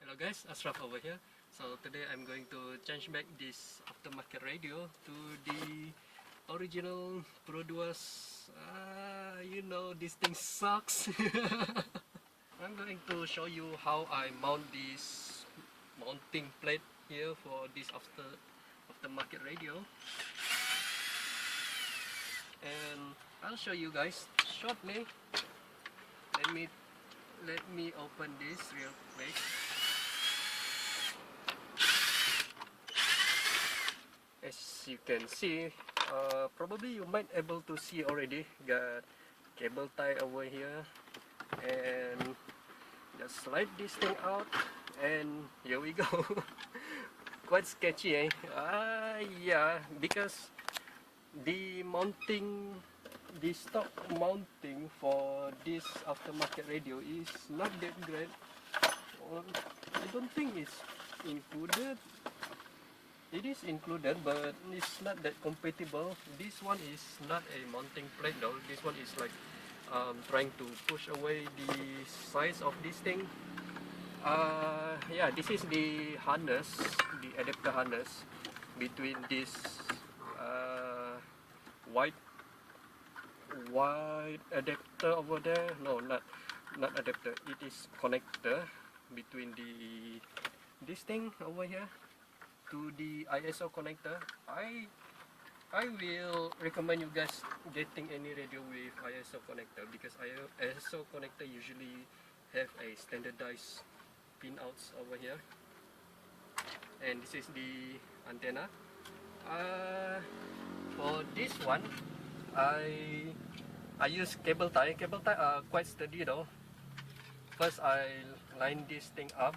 Hello guys, Ashraf over here. So today I'm going to change back this aftermarket radio to the original Produce. You know this thing sucks. I'm going to show you how I mount this mounting plate here for this aftermarket radio, and I'll show you guys shortly. Let me open this real quick. As you can see, probably you might able to see already, got cable tie over here, and just slide this thing out, and here we go. Quite sketchy, eh? Yeah, because the stock mounting for this aftermarket radio is not that great. I don't think it's included. It is included, but it's not that compatible. This one is not a mounting plate though. This one is like trying to push away the size of this thing. Yeah, this is the harness, the adapter harness between this white adapter over there. No, not adapter. It is connector between this thing over here to the ISO connector. I will recommend you guys getting any radio with ISO connector, because ISO connector usually have a standardized pinouts over here. And this is the antenna. For this one, I use cable tie. Cable tie are quite sturdy though. First I line this thing up.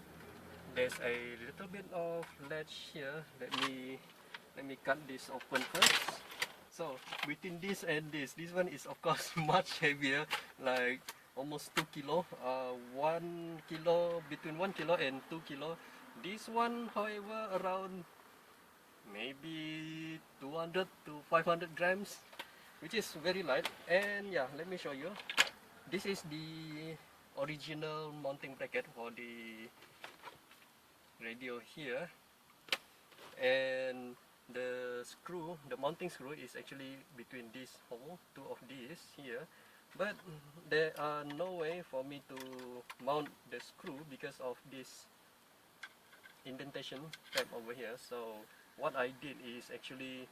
There's a little bit of ledge here. Let me cut this open first. So between this and this one is of course much heavier, like almost 2 kilo. 1 kilo, between 1 kilo and 2 kilo. This one, however, around maybe 200 to 500 grams, which is very light. And yeah, let me show you. This is the original mounting bracket for the radio here, and the mounting screw is actually between this hole, two of these here, but there are no way for me to mount the screw because of this indentation tab over here. So what I did is actually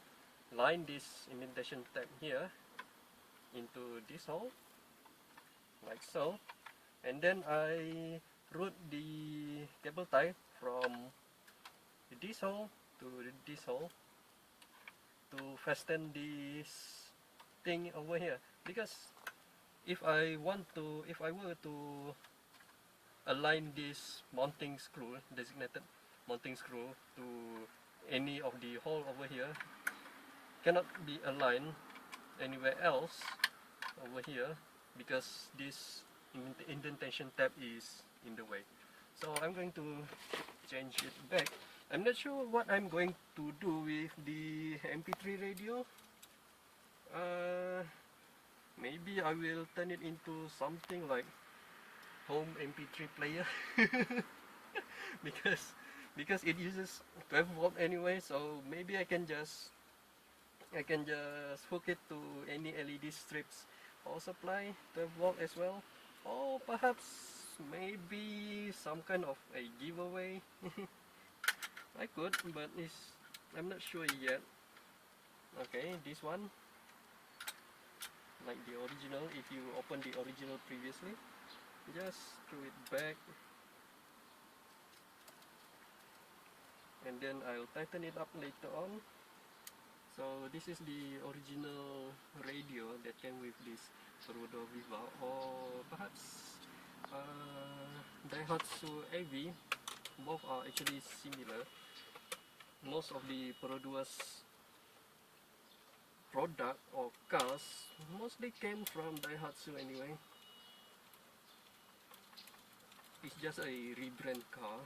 line this indentation tab here into this hole like so, and then I route the cable tie from this hole to this hole to fasten this thing over here. Because if I were to align this mounting screw, designated mounting screw, to any of the hole over here, cannot be aligned anywhere else over here because this indentation tab is in the way. So I'm going to change it back. I'm not sure what I'm going to do with the MP3 radio. Maybe I will turn it into something like home MP3 player. because it uses 12 volt anyway, so maybe I can just hook it to any LED strips or supply 12 volt as well, or perhaps maybe some kind of a giveaway. I could, but I'm not sure yet. Okay, this one, like the original, if you open the original previously, just screw it back, and then I'll tighten it up later on. So this is the original radio that came with this Rode Viva, or perhaps Daihatsu AV. Both are actually similar. Most of the Produce product or cars mostly came from Daihatsu anyway. It's just a rebranded car.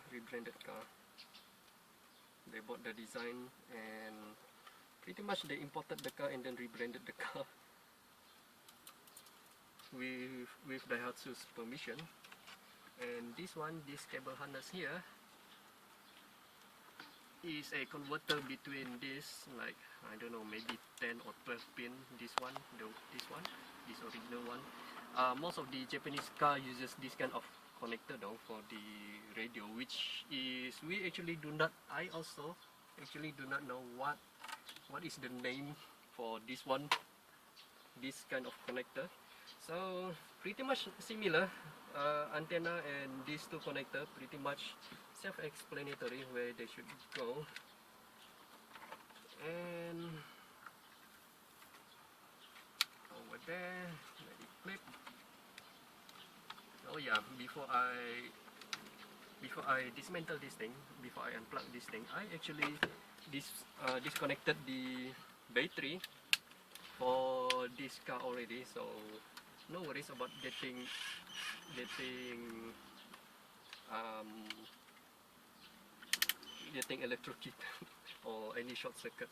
They bought the design and pretty much they imported the car and then rebranded the car with Daihatsu's permission. And this cable harness here is a converter between this, like I don't know, maybe 10 or 12 pin. This one, this original one. Most of the Japanese car uses this kind of connector though for the radio, which is we actually do not. I also actually do not know what is the name for this one, this kind of connector. So pretty much similar. Antenna and these two connector pretty much self-explanatory where they should go. And over there, let it clip. Oh yeah, before I dismantle this thing, before I unplug this thing, I actually disconnected the battery for this car already, so no worries about getting electrocuted or any short circuit.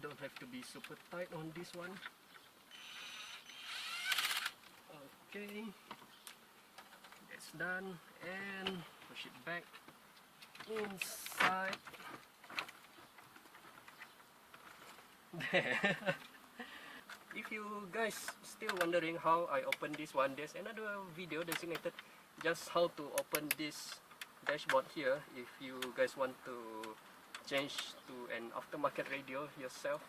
Don't have to be super tight on this one. Okay, that's done, and push it back inside. There. If you guys still wondering how I open this one, there's another video designated just how to open this dashboard here if you guys want to change to an aftermarket radio yourself.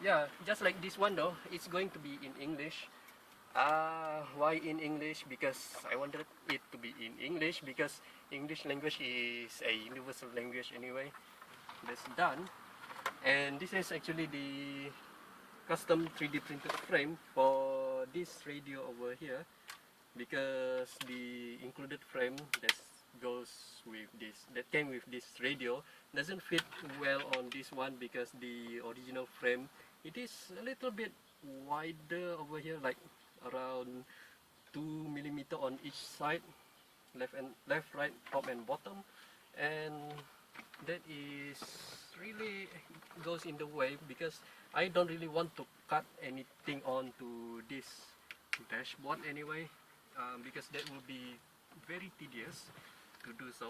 Yeah, just like this one though, it's going to be in English. Why in English? Because I wanted it to be in English because English language is a universal language anyway. That's done. And this is actually the custom 3D printed frame for this radio over here, because the included frame that came with this radio doesn't fit well on this one, because the original frame, it is a little bit wider over here, like around 2mm on each side, left, right, top and bottom, and that is really goes in the way because I don't really want to cut anything onto this dashboard anyway, because that will be very tedious to do so.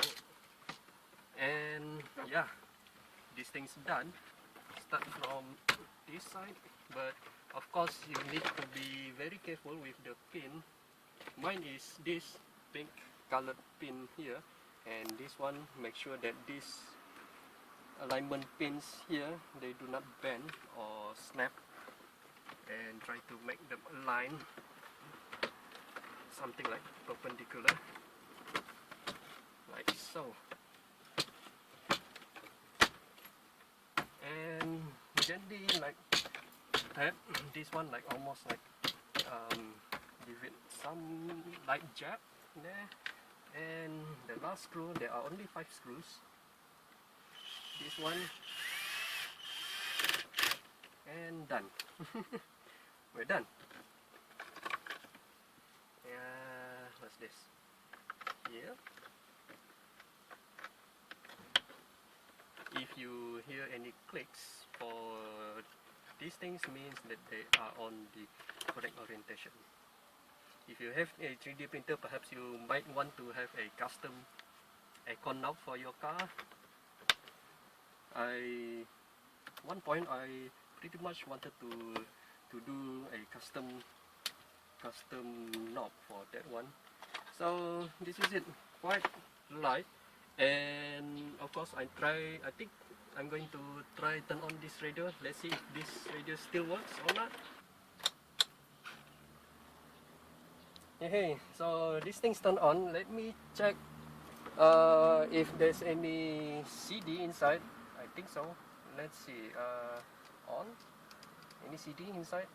And yeah, this thing's done. Start from this side, but of course you need to be very careful with the pin. Mine is this pink colored pin here, and this one, make sure that these alignment pins here, they do not bend or snap, and try to make them align something like perpendicular, like so. And gently like that, this one like almost like give it some light jab there. And the last screw, there are only 5 screws. This one, and done. We're done. What's this? Here. If you hear any clicks for these things, means that they are on the correct orientation. If you have a 3D printer, perhaps you might want to have a custom aircon knob for your car. One point I pretty much wanted to do a custom knob for that one. So this is it, quite light. And of course I think I'm going to try turn on this radio. Let's see if this radio still works or not. Hey, so this thing's turned on. Let me check if there's any CD inside. I think so. Let's see. On any CD inside,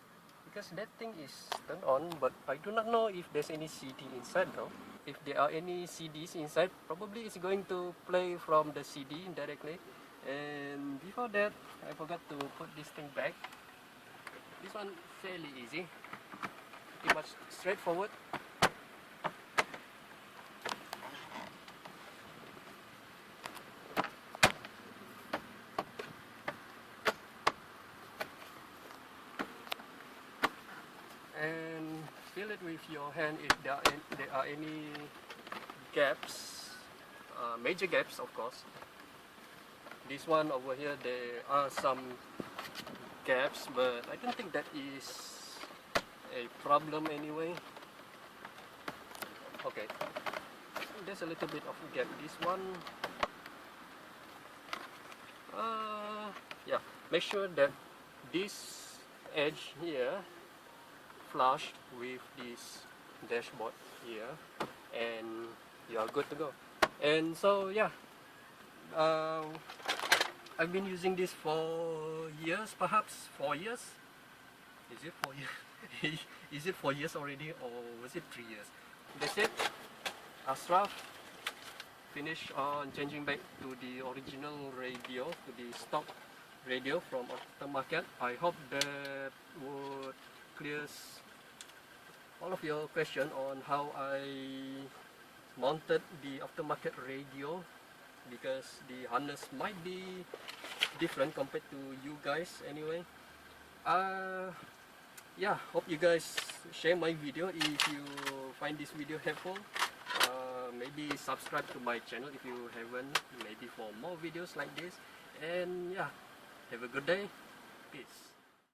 because that thing is turned on, but I do not know if there's any CD inside though. If there are any CDs inside, probably it's going to play from the CD directly. And before that, I forgot to put this thing back. This one fairly easy, pretty much straightforward. feel it with your hand if there are any gaps, major gaps of course. This one over here, there are some gaps, but I don't think that is a problem anyway. Okay, there's a little bit of gap. This one, yeah, make sure that this edge here flush with this dashboard here, and you are good to go. And so yeah, I've been using this for years, perhaps 4 years. Is it 4 years? Is it 4 years already, or was it 3 years? That's it. Ashraf finished on changing back to the original radio, to the stock radio from Aftermarket. I hope that would clears all of your question on how I mounted the Aftermarket radio, because the harness might be different compared to you guys anyway. Yeah, hope you guys share my video if you find this video helpful. Maybe subscribe to my channel if you haven't, maybe for more videos like this. And yeah, have a good day. Peace.